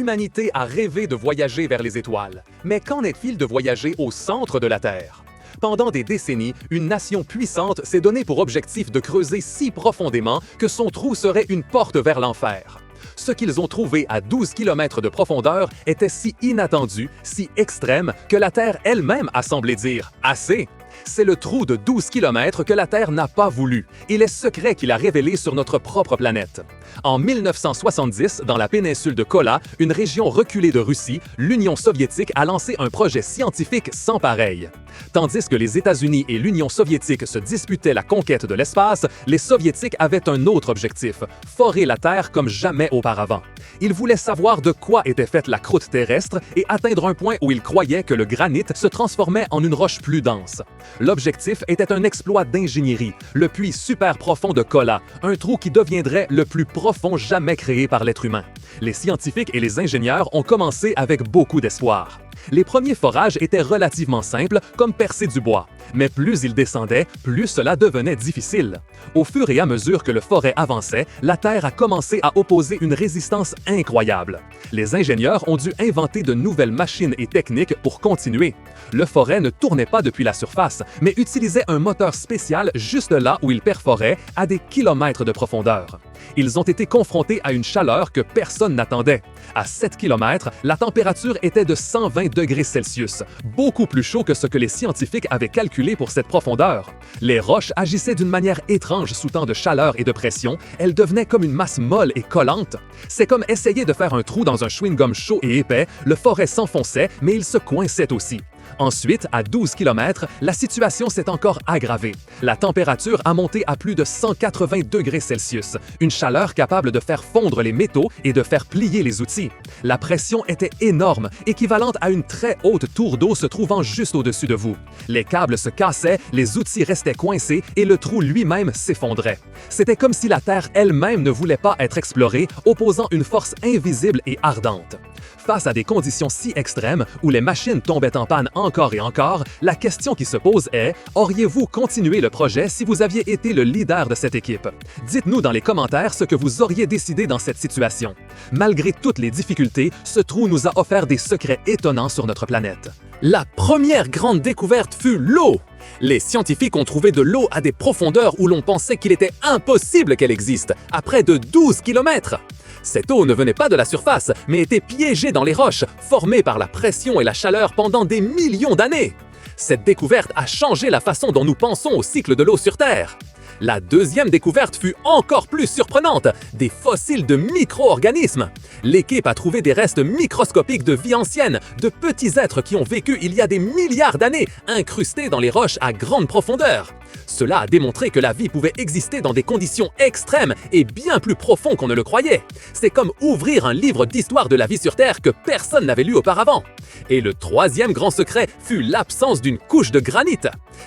l'humanité a rêvé de voyager vers les étoiles. Mais qu'en est-il de voyager au centre de la Terre? Pendant des décennies, une nation puissante s'est donné pour objectif de creuser si profondément que son trou serait une porte vers l'enfer. Ce qu'ils ont trouvé à 12 km de profondeur était si inattendu, si extrême, que la Terre elle-même a semblé dire « assez ». C'est le trou de 12 km que la Terre n'a pas voulu et les secrets qu'il a révélés sur notre propre planète. En 1970, dans la péninsule de Kola, une région reculée de Russie, l'Union soviétique a lancé un projet scientifique sans pareil. Tandis que les États-Unis et l'Union soviétique se disputaient la conquête de l'espace, les Soviétiques avaient un autre objectif, forer la Terre comme jamais auparavant. Ils voulaient savoir de quoi était faite la croûte terrestre et atteindre un point où ils croyaient que le granit se transformait en une roche plus dense. L'objectif était un exploit d'ingénierie, le puits super profond de Kola, un trou qui deviendrait le plus profond jamais créé par l'être humain. Les scientifiques et les ingénieurs ont commencé avec beaucoup d'espoir. Les premiers forages étaient relativement simples, comme percer du bois. Mais plus ils descendaient, plus cela devenait difficile. Au fur et à mesure que le forêt avançait, la Terre a commencé à opposer une résistance incroyable. Les ingénieurs ont dû inventer de nouvelles machines et techniques pour continuer. Le forêt ne tournait pas depuis la surface, mais utilisait un moteur spécial juste là où il perforait, à des kilomètres de profondeur. Ils ont été confrontés à une chaleur que personne n'attendait. À 7 km, la température était de 120 degrés Celsius, beaucoup plus chaud que ce que les scientifiques avaient calculé pour cette profondeur. Les roches agissaient d'une manière étrange sous tant de chaleur et de pression, elles devenaient comme une masse molle et collante. C'est comme essayer de faire un trou dans un chewing-gum chaud et épais, le forêt s'enfonçait, mais il se coinçait aussi. Ensuite, à 12 km, la situation s'est encore aggravée. La température a monté à plus de 180 degrés Celsius, une chaleur capable de faire fondre les métaux et de faire plier les outils. La pression était énorme, équivalente à une très haute tour d'eau se trouvant juste au-dessus de vous. Les câbles se cassaient, les outils restaient coincés et le trou lui-même s'effondrait. C'était comme si la Terre elle-même ne voulait pas être explorée, opposant une force invisible et ardente. Face à des conditions si extrêmes où les machines tombaient en panne encore et encore, la question qui se pose est « Auriez-vous continué le projet si vous aviez été le leader de cette équipe? » Dites-nous dans les commentaires ce que vous auriez décidé dans cette situation. Malgré toutes les difficultés, ce trou nous a offert des secrets étonnants sur notre planète. La première grande découverte fut l'eau. Les scientifiques ont trouvé de l'eau à des profondeurs où l'on pensait qu'il était impossible qu'elle existe, à près de 12 km. Cette eau ne venait pas de la surface, mais était piégée dans les roches, formée par la pression et la chaleur pendant des millions d'années. Cette découverte a changé la façon dont nous pensons au cycle de l'eau sur Terre. La deuxième découverte fut encore plus surprenante, des fossiles de micro-organismes. L'équipe a trouvé des restes microscopiques de vie ancienne, de petits êtres qui ont vécu il y a des milliards d'années, incrustés dans les roches à grande profondeur. Cela a démontré que la vie pouvait exister dans des conditions extrêmes et bien plus profondes qu'on ne le croyait. C'est comme ouvrir un livre d'histoire de la vie sur Terre que personne n'avait lu auparavant. Et le troisième grand secret fut l'absence d'une couche de granit.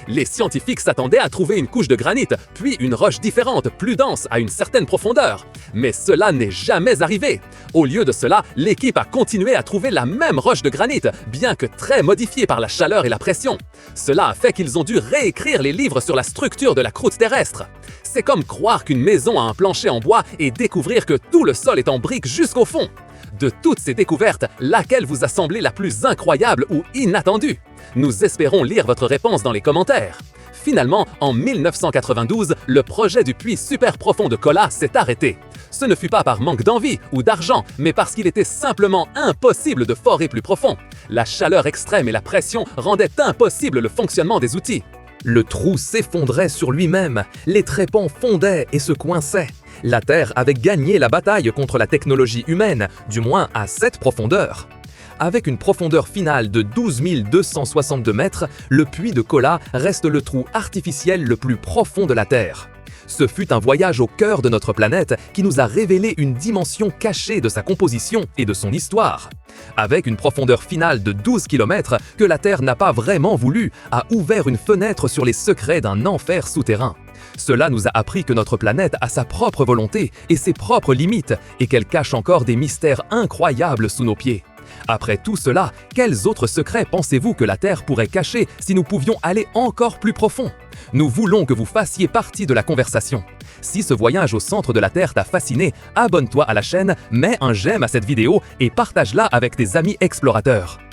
Les scientifiques s'attendaient à trouver une couche de granit, puis une roche différente, plus dense, à une certaine profondeur. Mais cela n'est jamais arrivé. Au lieu de cela, l'équipe a continué à trouver la même roche de granit, bien que très modifiée par la chaleur et la pression. Cela a fait qu'ils ont dû réécrire les livres sur la structure de la croûte terrestre. C'est comme croire qu'une maison a un plancher en bois et découvrir que tout le sol est en briques jusqu'au fond. De toutes ces découvertes, laquelle vous a semblé la plus incroyable ou inattendue? Nous espérons lire votre réponse dans les commentaires. Finalement, en 1992, le projet du puits super profond de Kola s'est arrêté. Ce ne fut pas par manque d'envie ou d'argent, mais parce qu'il était simplement impossible de forer plus profond. La chaleur extrême et la pression rendaient impossible le fonctionnement des outils. Le trou s'effondrait sur lui-même, les tréponds fondaient et se coinçaient. La Terre avait gagné la bataille contre la technologie humaine, du moins à cette profondeur. Avec une profondeur finale de 12 262 mètres, le puits de Kola reste le trou artificiel le plus profond de la Terre. Ce fut un voyage au cœur de notre planète qui nous a révélé une dimension cachée de sa composition et de son histoire. Avec une profondeur finale de 12 km que la Terre n'a pas vraiment voulu, a ouvert une fenêtre sur les secrets d'un enfer souterrain. Cela nous a appris que notre planète a sa propre volonté et ses propres limites et qu'elle cache encore des mystères incroyables sous nos pieds. Après tout cela, quels autres secrets pensez-vous que la Terre pourrait cacher si nous pouvions aller encore plus profond? Nous voulons que vous fassiez partie de la conversation. Si ce voyage au centre de la Terre t'a fasciné, abonne-toi à la chaîne, mets un j'aime à cette vidéo et partage-la avec tes amis explorateurs.